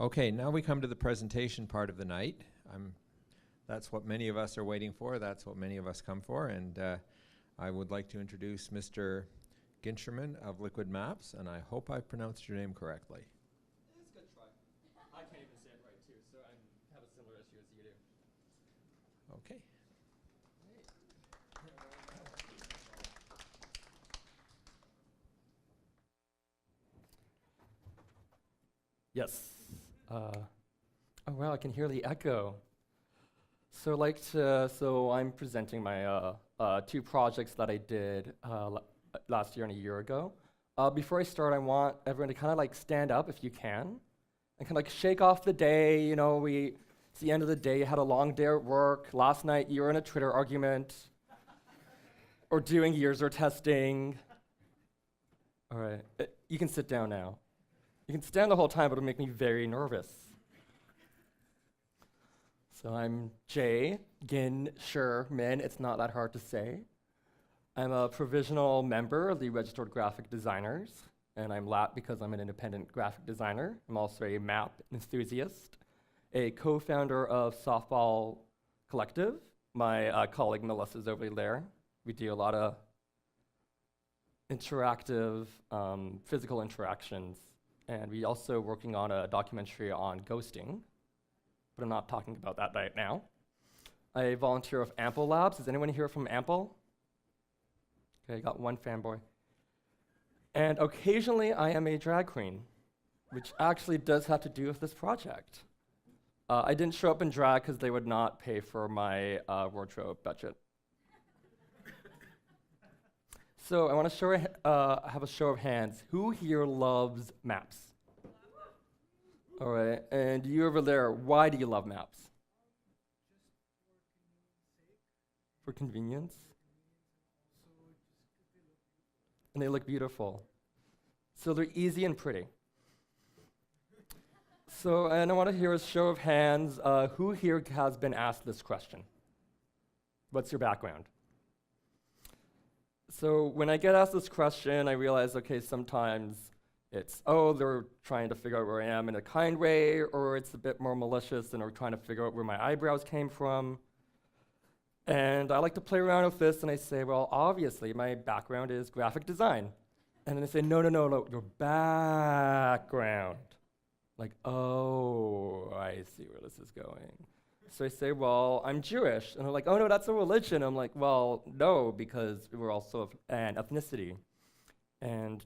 Okay, now we come to the presentation part of the night. That's what many of us are waiting for. That's what many of us come for. And I would like to introduce Mr. Gincherman of Liquid Maps, and I hope I pronounced your name correctly. It's a good try. I can't even say it right, too, so I have a similar issue as you do. Okay. Yes. Oh, wow, I can hear the echo. So I'm presenting my two projects that I did last year and a year ago. Before I start, I want everyone to kind of like stand up if you can, and kind of like shake off the day. You know, it's the end of the day. You had a long day at work. Last night you were in a Twitter argument, or doing user testing. All right, you can sit down now. You can stand the whole time, but it'll make me very nervous. So I'm Jay Gincherman. It's not that hard to say. I'm a provisional member of the Registered Graphic Designers, and I'm LAT because I'm an independent graphic designer. I'm also a map enthusiast, a co-founder of Softball Collective. My colleague Melissa's over there. We do a lot of interactive, physical interactions, and we're also working on a documentary on ghosting, but I'm not talking about that right now. I volunteer with Ample Labs. Is anyone here from Ample? Okay, got one fanboy. And occasionally I am a drag queen, which actually does have to do with this project. I didn't show up in drag because they would not pay for my wardrobe budget. So I want to have a show of hands. Who here loves maps? All right, and you over there, why do you love maps? For convenience? And they look beautiful. So they're easy and pretty. So, and I want to hear a show of hands. Who here has been asked this question? What's your background? So when I get asked this question, I realize, okay, sometimes it's, oh, they're trying to figure out where I am in a kind way, or it's a bit more malicious and they're trying to figure out where my eyebrows came from. And I like to play around with this, and I say, well, obviously, my background is graphic design. And then they say, no, your background. Like, oh, I see where this is going. So I say, well, I'm Jewish. And they're like, oh, no, that's a religion. I'm like, well, no, because we're also an ethnicity. And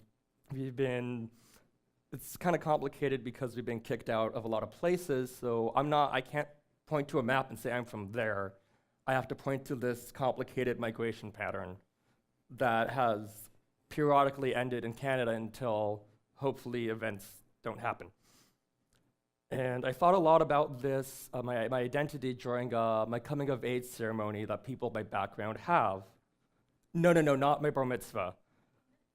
it's kind of complicated because we've been kicked out of a lot of places. So I can't point to a map and say I'm from there. I have to point to this complicated migration pattern that has periodically ended in Canada until hopefully events don't happen. And I thought a lot about this, my identity during my coming of age ceremony that people by background have. No, not my bar mitzvah.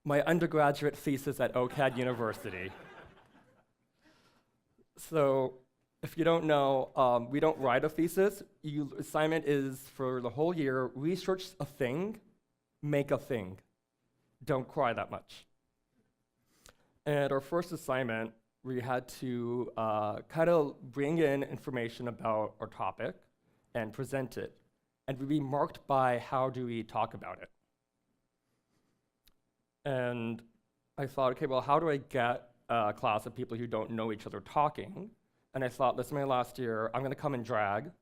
My undergraduate thesis at OCAD University. So, if you don't know, we don't write a thesis. Assignment is for the whole year, research a thing, make a thing. Don't cry that much. And our first assignment, we had to kind of bring in information about our topic and present it. And we'd be marked by how do we talk about it. And I thought, okay, well, how do I get a class of people who don't know each other talking? And I thought, this is my last year, I'm going to come in drag. It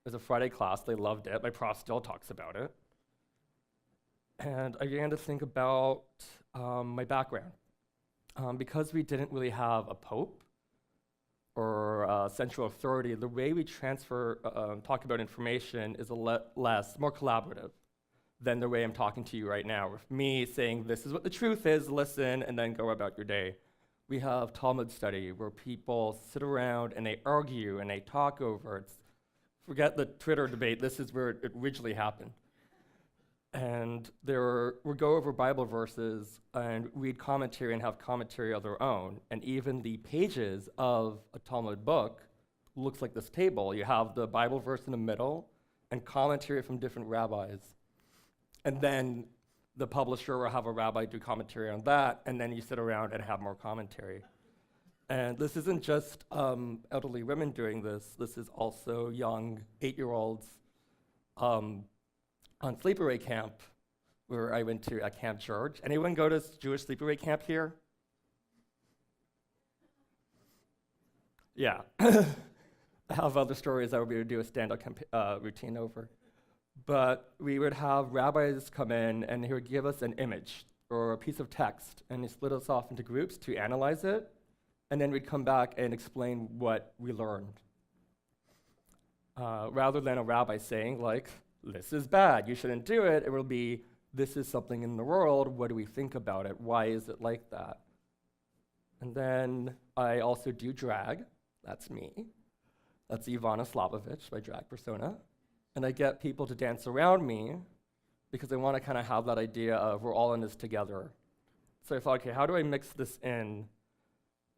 was a Friday class, they loved it. My prof still talks about it. And I began to think about my background. Because we didn't really have a pope or a central authority, the way we talk about information is more collaborative than the way I'm talking to you right now, with me saying, this is what the truth is, listen, and then go about your day. We have Talmud study, where people sit around and they argue and they talk over it. Forget the Twitter debate, this is where it originally happened. And we'll go over Bible verses and read commentary and have commentary of their own. And even the pages of a Talmud book looks like this table. You have the Bible verse in the middle and commentary from different rabbis. And then the publisher will have a rabbi do commentary on that, and then you sit around and have more commentary. And this isn't just elderly women doing this. This is also young 8-year-olds on sleepaway camp, where I went to at Camp George. Anyone go to Jewish sleepaway camp here? Yeah. I have other stories I would be able to do a stand-up routine over. But we would have rabbis come in, and he would give us an image or a piece of text, and he split us off into groups to analyze it, and then we'd come back and explain what we learned. Rather than a rabbi saying, like, this is bad, you shouldn't do it, it will be, this is something in the world, what do we think about it? Why is it like that? And then I also do drag, that's me. That's Ivana Slavovich, my drag persona. And I get people to dance around me because I want to kind of have that idea of we're all in this together. So I thought, okay, how do I mix this in?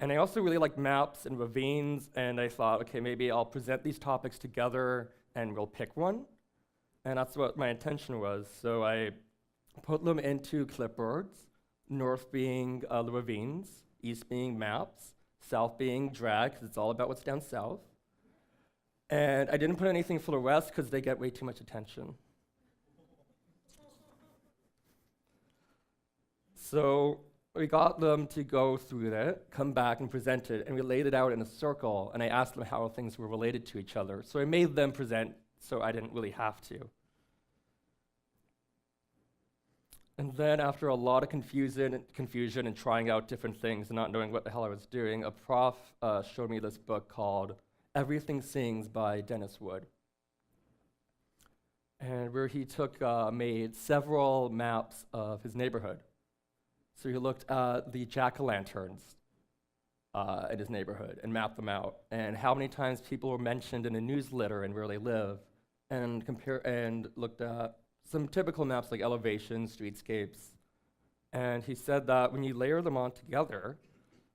And I also really like maps and ravines, and I thought, okay, maybe I'll present these topics together and we'll pick one. And that's what my intention was. So I put them into clipboards, north being the ravines, east being maps, south being drag, because it's all about what's down south. And I didn't put anything for the rest because they get way too much attention. So we got them to go through it, come back and present it, and we laid it out in a circle, and I asked them how things were related to each other. So I made them present, so I didn't really have to. And then after a lot of confusion and trying out different things and not knowing what the hell I was doing, a prof showed me this book called Everything Sings by Dennis Wood. And where he made several maps of his neighborhood. So he looked at the jack-o'-lanterns in his neighborhood and mapped them out, and how many times people were mentioned in a newsletter and where they live, and looked at some typical maps like elevations, streetscapes. And he said that when you layer them on together,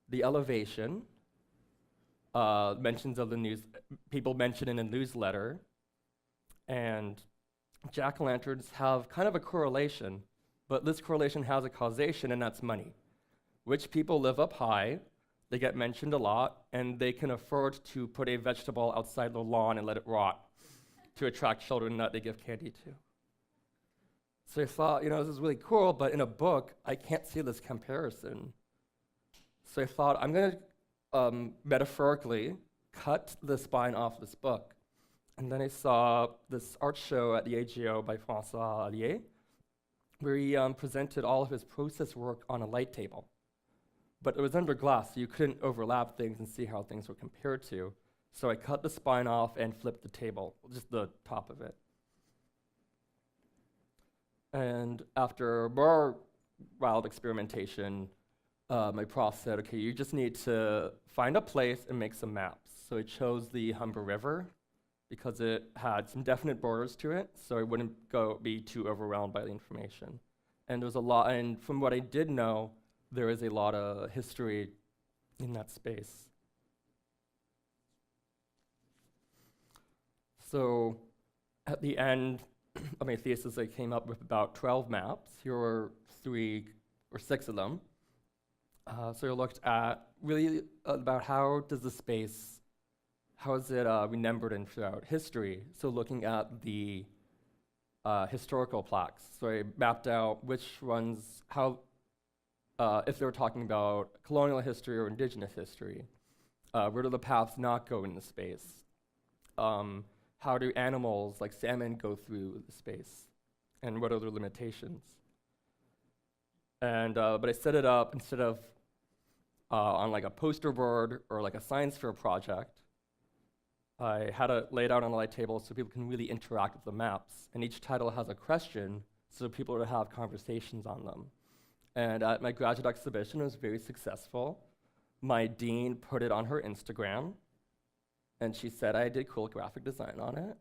the elevation, mentions of the news, people mentioned in a newsletter, and jack-o'-lanterns have kind of a correlation, but this correlation has a causation, and that's money. Rich people live up high, they get mentioned a lot, and they can afford to put a vegetable outside their lawn and let it rot to attract children that they give candy to. So I thought, this is really cool, but in a book, I can't see this comparison. So I thought, I'm going to metaphorically cut the spine off this book. And then I saw this art show at the AGO by François Allier, where he presented all of his process work on a light table. But it was under glass, so you couldn't overlap things and see how things were compared to. So I cut the spine off and flipped the table, just the top of it. And after more wild experimentation, my prof said, okay, you just need to find a place and make some maps. So I chose the Humber River because it had some definite borders to it, so I wouldn't be too overwhelmed by the information. And there was a lot, and from what I did know, there is a lot of history in that space. So at the end of my thesis, I came up with about 12 maps. Here were 3 or 6 of them. So I looked at really about how does the space, how is it remembered and throughout history? So looking at the historical plaques. So I mapped out which ones, if they were talking about colonial history or indigenous history, where do the paths not go in the space? How do animals like salmon go through the space? And what are their limitations? And but I set it up instead of on like a poster board or like a science fair project. I had it laid out on a light table so people can really interact with the maps. And each title has a question so people would have conversations on them. And at my graduate exhibition, it was very successful. My dean put it on her Instagram, and she said I did cool graphic design on it.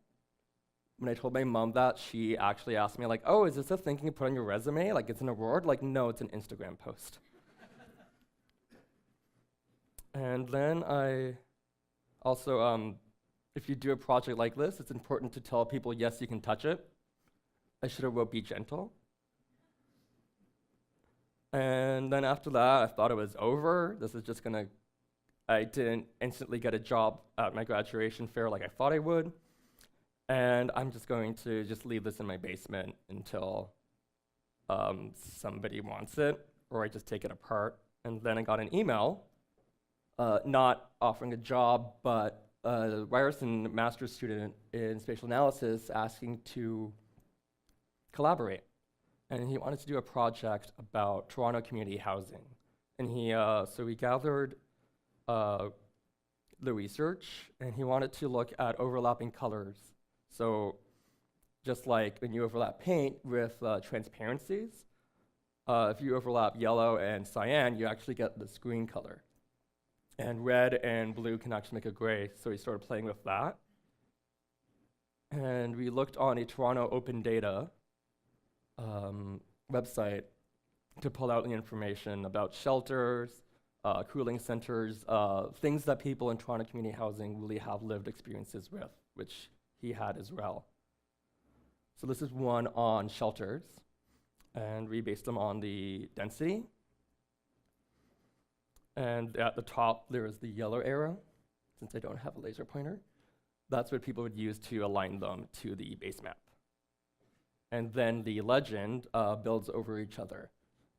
When I told my mom that, she actually asked me, like, oh, is this a thing you put on your resume? Like, it's an award? Like, no, it's an Instagram post. And then I also, if you do a project like this, it's important to tell people, yes, you can touch it. I should have wrote be gentle. And then after that, I thought it was over. This is just going to I didn't instantly get a job at my graduation fair like I thought I would. And I'm just going to just leave this in my basement until somebody wants it, or I just take it apart. And then I got an email, not offering a job, but a Ryerson master's student in spatial analysis asking to collaborate. And he wanted to do a project about Toronto community housing. And so we gathered the research, and he wanted to look at overlapping colors. So just like when you overlap paint with transparencies, if you overlap yellow and cyan, you actually get this green color. And red and blue can actually make a gray, so we started playing with that. And we looked on a Toronto Open Data website to pull out the information about shelters, cooling centers, things that people in Toronto community housing really have lived experiences with, which he had as well. So this is one on shelters, and we based them on the density. And at the top, there is the yellow arrow, since I don't have a laser pointer. That's what people would use to align them to the base map. And then the legend builds over each other.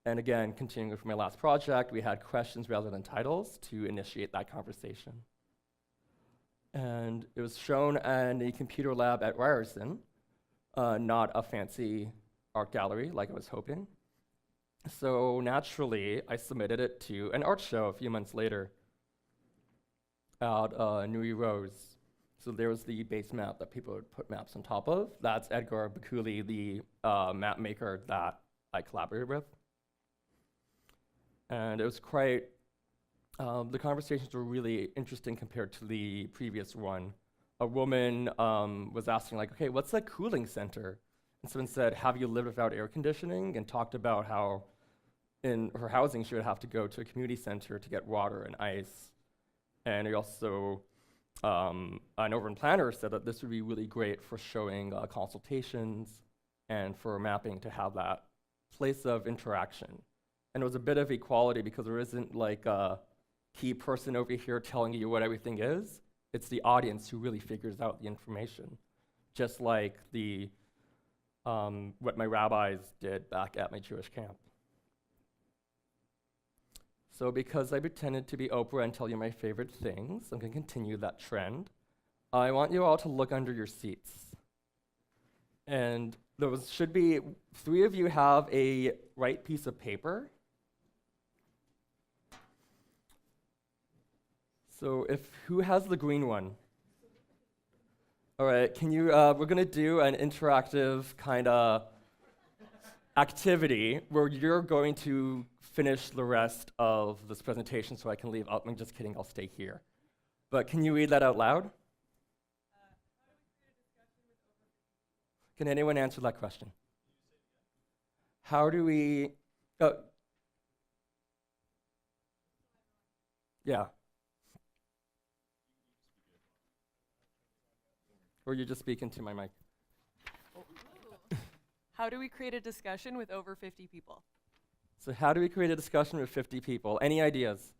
And again, continuing from my last project, we had questions rather than titles to initiate that conversation. And it was shown in a computer lab at Ryerson, not a fancy art gallery like I was hoping. So naturally, I submitted it to an art show a few months later at Nui Rose. So there was the base map that people would put maps on top of. That's Edgar Bakuli, the map maker that I collaborated with. And it was quite, the conversations were really interesting compared to the previous one. A woman was asking like, okay, what's a cooling center? And someone said, have you lived without air conditioning? And talked about how in her housing she would have to go to a community center to get water and ice. And he also, an urban planner said that this would be really great for showing consultations and for mapping to have that place of interaction. And it was a bit of equality because there isn't like a key person over here telling you what everything is. It's the audience who really figures out the information. Just like the what my rabbis did back at my Jewish camp. So because I pretended to be Oprah and tell you my favorite things, I'm going to continue that trend. I want you all to look under your seats. And there should be 3 of you have a white piece of paper. So who has the green one? All right, can you, we're gonna do an interactive kind of activity where you're going to finish the rest of this presentation so I can leave. I'm just kidding, I'll stay here. But can you read that out loud? Can anyone answer that question? How do we, yeah. Or you're just speaking to my mic. How do we create a discussion with over 50 people? So how do we create a discussion with 50 people? Any ideas?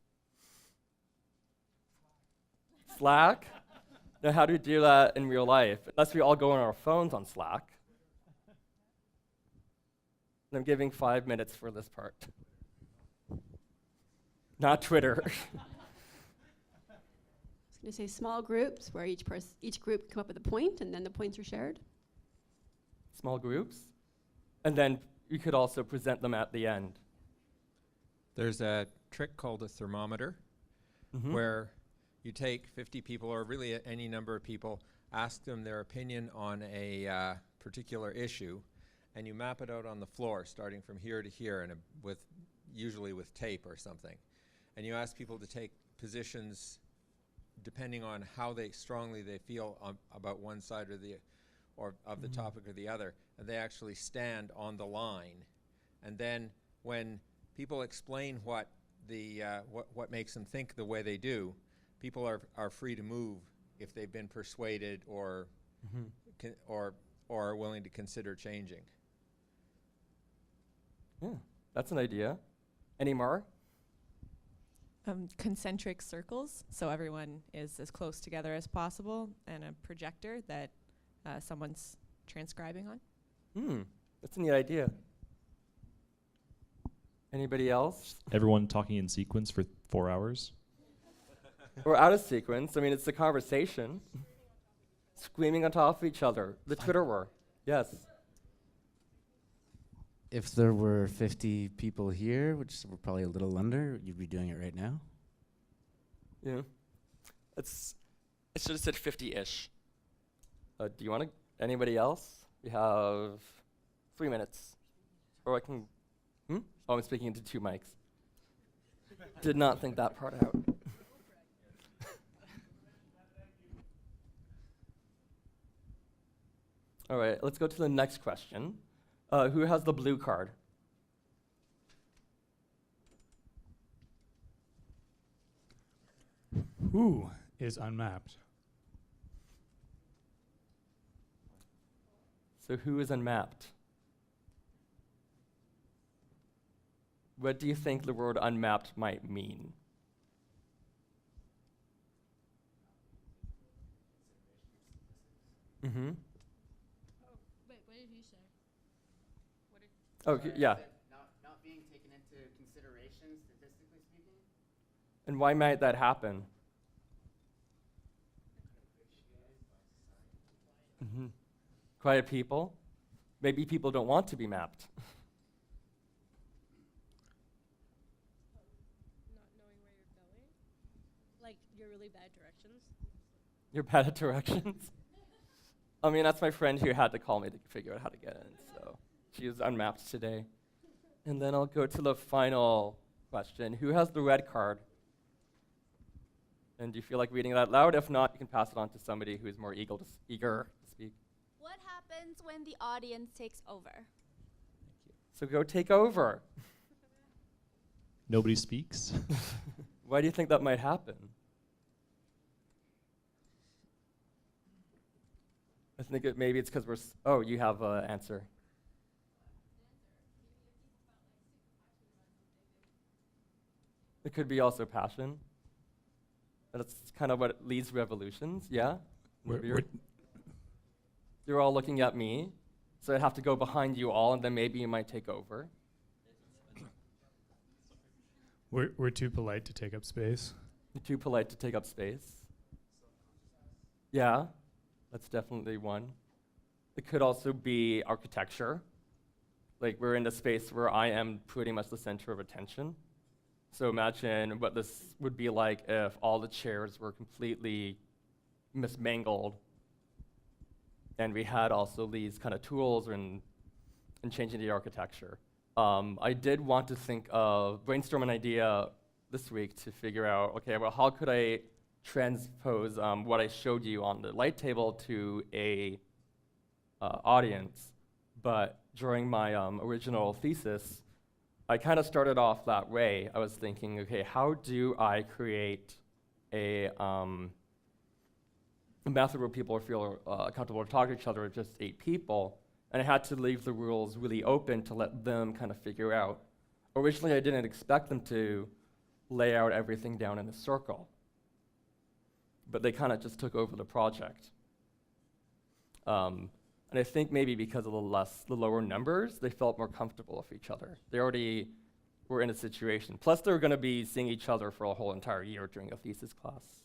Slack? Now how do we do that in real life? Unless we all go on our phones on Slack. And I'm giving 5 minutes for this part. Not Twitter. I was going to say small groups where each group come up with a point and then the points are shared. Small groups. And then you could also present them at the end. There's a trick called a thermometer, where you take 50 people, or really any number of people, ask them their opinion on a particular issue, and you map it out on the floor, starting from here to here, and usually with tape or something. And you ask people to take positions depending on how strongly they feel about one side or of the topic or the other, and they actually stand on the line. And then when people explain what makes them think the way they do, people are free to move if they've been persuaded or are willing to consider changing. Yeah, that's an idea. Any more? concentric circles, so everyone is as close together as possible, and a projector that someone's transcribing on. That's a neat idea. Anybody else? Everyone talking in sequence for 4 hours. We're out of sequence. I mean, it's a conversation. Screaming on top of each other. The Twitter war. Yes. If there were 50 people here, which we're probably a little under, you'd be doing it right now? Yeah. I should have said 50-ish. Do you want to? Anybody else? We have 3 minutes. Or I can. Oh, I'm speaking into 2 mics. Did not think that part out. All right, let's go to the next question. Who has the blue card? Who is unmapped? So who is unmapped? What do you think the word unmapped might mean? Mm-hmm. Wait, what did you say? Oh, yeah. Not being taken into consideration, statistically speaking? And why might that happen? Mm-hmm. Quiet people? Maybe people don't want to be mapped. Not knowing where you're going? Like, you're really bad directions? You're bad at directions? I mean, that's my friend who had to call me to figure out how to get in, so she is unmapped today. And then I'll go to the final question. Who has the red card? And do you feel like reading it out loud? If not, you can pass it on to somebody who is more eager to speak. What happens when the audience takes over? So go take over. Nobody speaks. Why do you think that might happen? I think maybe it's because oh, you have an answer. It could be also passion. That's kind of what leads revolutions, yeah? You're all looking at me, so I'd have to go behind you all, and then maybe you might take over. We're too polite to take up space. You're too polite to take up space. Yeah, that's definitely one. It could also be architecture. Like, we're in a space where I am pretty much the center of attention. So imagine what this would be like if all the chairs were completely mismangled, and we had also these kind of tools and changing the architecture. I did want to brainstorm an idea this week to figure out, okay, well, how could I transpose what I showed you on the light table to a audience? But during my original thesis, I kind of started off that way. I was thinking, okay, how do I create a method where people feel comfortable to talk to each other, just 8 people, and I had to leave the rules really open to let them kind of figure out. Originally, I didn't expect them to lay out everything down in a circle, but they kind of just took over the project. And I think maybe because of the lower numbers, they felt more comfortable with each other. They already were in a situation. Plus, they were going to be seeing each other for a whole entire year during a thesis class.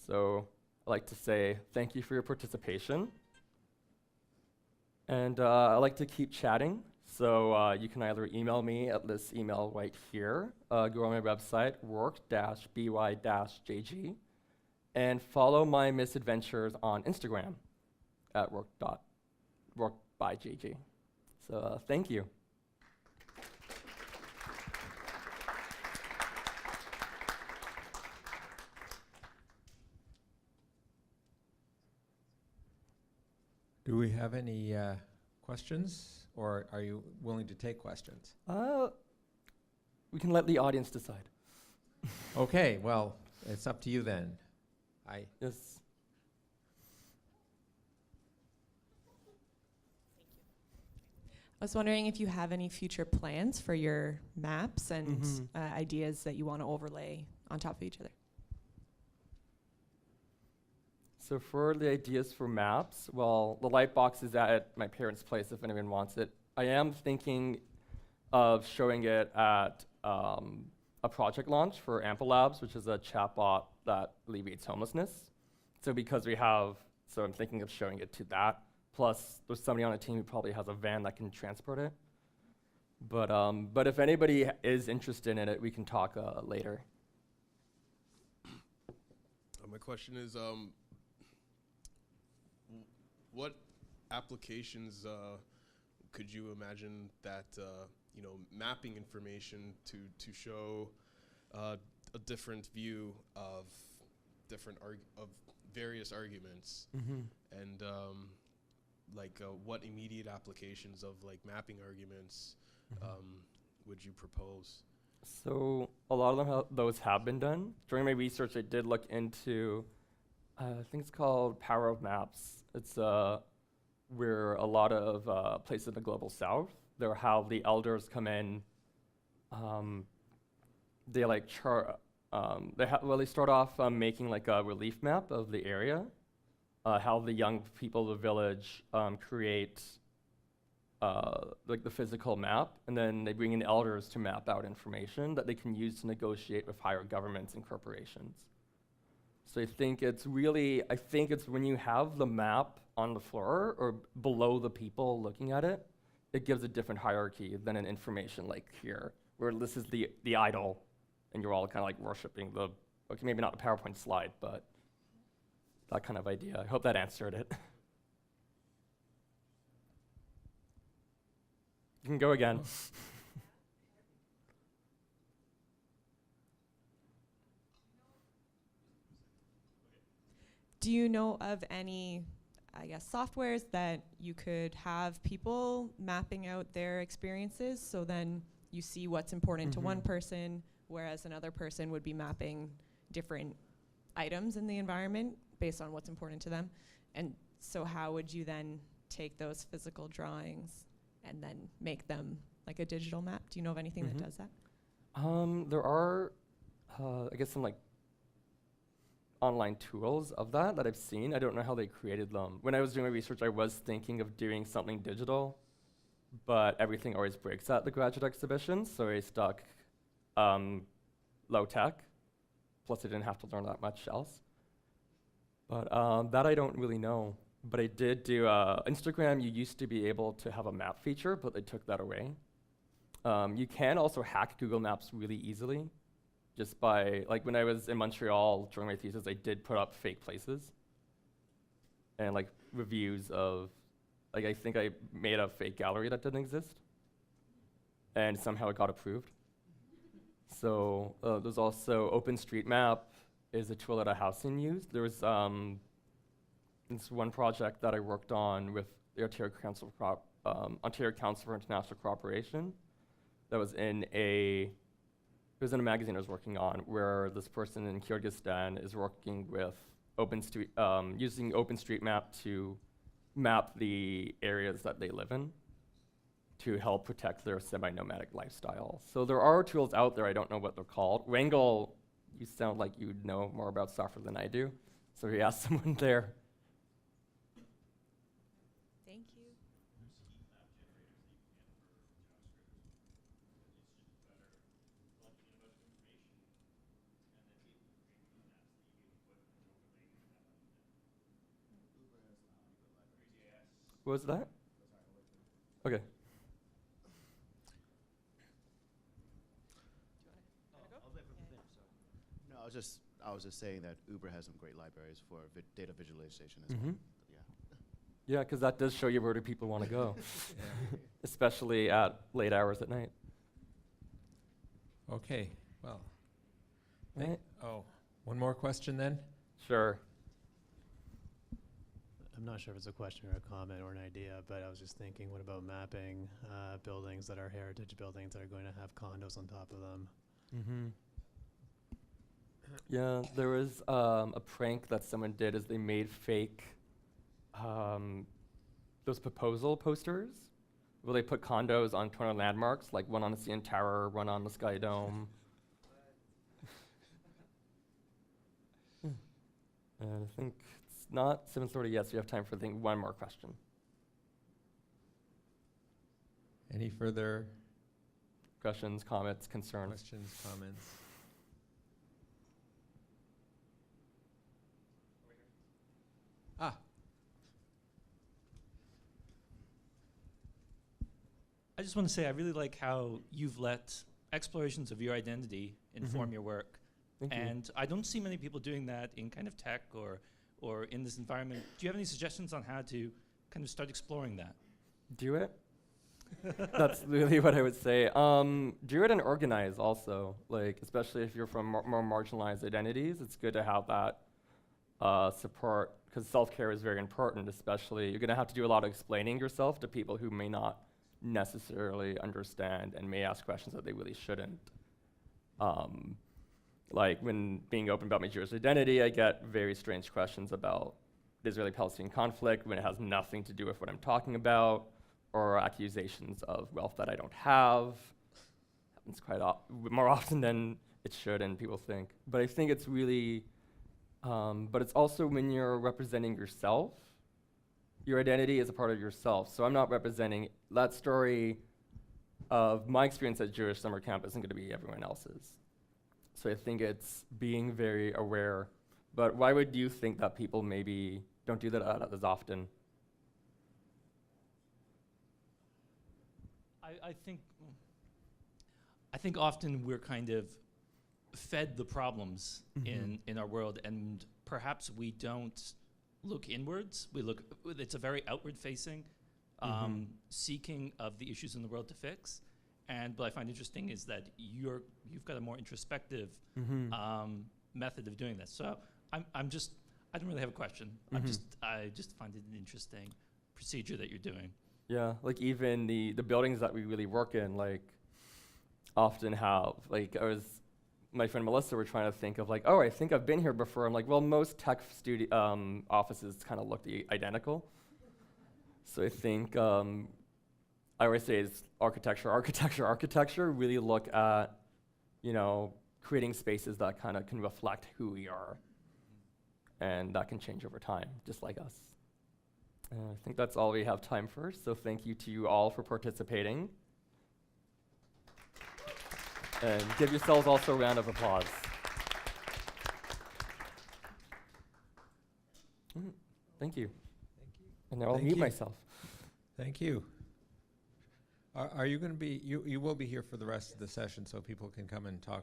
So I'd like to say thank you for your participation. And I'd like to keep chatting. So you can either email me at this email right here, go on my website, work-by-jg, and follow my misadventures on Instagram at work.workbyjg. So thank you. Do we have any questions, or are you willing to take questions? We can let the audience decide. Okay, well, it's up to you then. Yes. I was wondering if you have any future plans for your maps and ideas that you want to overlay on top of each other. So for the ideas for maps, well, the light box is at my parents' place if anyone wants it. I am thinking of showing it at a project launch for Ample Labs, which is a chatbot that alleviates homelessness. So because so I'm thinking of showing it to that. Plus, there's somebody on a team who probably has a van that can transport it. But if anybody is interested in it, we can talk later. My question is, what applications could you imagine that mapping information to show a different view of various arguments, and what immediate applications of mapping arguments would you propose? So a lot of those have been done. During my research, I did look into, I think it's called Power of Maps. It's where a lot of places in the global south, they'll have the elders come in. They they start off making a relief map of the area, how the young people of the village create the physical map, and then they bring in elders to map out information that they can use to negotiate with higher governments and corporations. So I think it's when you have the map on the floor or below the people looking at it, it gives a different hierarchy than an information like here, where this is the idol, and you're all kind of worshiping maybe not a PowerPoint slide, but that kind of idea. I hope that answered it. You can go again. Do you know of any, softwares that you could have people mapping out their experiences, so then you see what's important to one person, whereas another person would be mapping different items in the environment based on what's important to them? And so how would you then take those physical drawings and then make them a digital map? Do you know of anything that does that? There are, some online tools of that I've seen. I don't know how they created them. When I was doing my research, I was thinking of doing something digital, but everything always breaks at the graduate exhibition, so I stuck low tech. Plus, I didn't have to learn that much else. But that I don't really know. But I did do Instagram. You used to be able to have a map feature, but they took that away. You can also hack Google Maps really easily, just by when I was in Montreal during my thesis, I did put up fake places and reviews of I think I made a fake gallery that didn't exist, and somehow it got approved. So there's also OpenStreetMap is a tool that Howson used. There was this one project that I worked on with the Ontario Council for International Cooperation that was in a magazine I was working on, where this person in Kyrgyzstan is working with using OpenStreetMap to map the areas that they live in to help protect their semi-nomadic lifestyle. So there are tools out there, I don't know what they're called. Wrangle, you sound like you know more about software than I do, so we asked someone there. Thank you. What was that? Okay. No, I was just saying that Uber has some great libraries for data visualization as well. Yeah, because that does show you where do people want to go, especially at late hours at night. Okay, well. Right. One more question then? Sure. I'm not sure if it's a question or a comment or an idea, but I was just thinking, what about mapping buildings that are heritage buildings that are going to have condos on top of them? Yeah, there was a prank that someone did is they made fake those proposal posters Will they put condos on Toronto landmarks, like one on the CN Tower, one on the Sky Dome? And I think it's not 7:30 yet, so you have time for, I think, one more question. Any further Questions, comments, concerns? questions, comments? Ah, I just want to say I really like how you've let explorations of your identity inform your work. Thank you. And I don't see many people doing that in kind of tech or in this environment. Do you have any suggestions on how to kind of start exploring that? Do it. That's really what I would say. Do it and organize also, like, especially if you're from more marginalized identities, it's good to have that support, because self-care is very important, especially. You're going to have to do a lot of explaining yourself to people who may not necessarily understand and may ask questions that they really shouldn't. Like, when being open about my Jewish identity, I get very strange questions about the Israeli-Palestinian conflict when it has nothing to do with what I'm talking about, or accusations of wealth that I don't have. Happens quite more often than it should and people think. But I think it's really, but it's also when you're representing yourself, your identity is a part of yourself. So I'm not representing that story of my experience at Jewish summer camp isn't gonna be everyone else's. So I think it's being very aware. But why would you think that people maybe don't do that as often? I think often we're kind of fed the problems in our world, and perhaps we don't look inwards. It's a very outward facing seeking of the issues in the world to fix. And what I find interesting is that you've got a more introspective method of doing this. So I don't really have a question. I just find it an interesting procedure that you're doing. Yeah, like even the buildings that we really work in, like, often have, like, my friend Melissa were trying to think of, like, oh, I think I've been here before. I'm like, well, most tech offices kind of look identical. So I think, I always say it's architecture, really look at, creating spaces that kind of can reflect who we are. And that can change over time, just like us. I think that's all we have time for, so thank you to you all for participating. And give yourselves also a round of applause. Thank you. thank you. And now I'll Thank mute you. myself. Thank you. Are you going to be, you will be here for the rest of the session so people can come and talk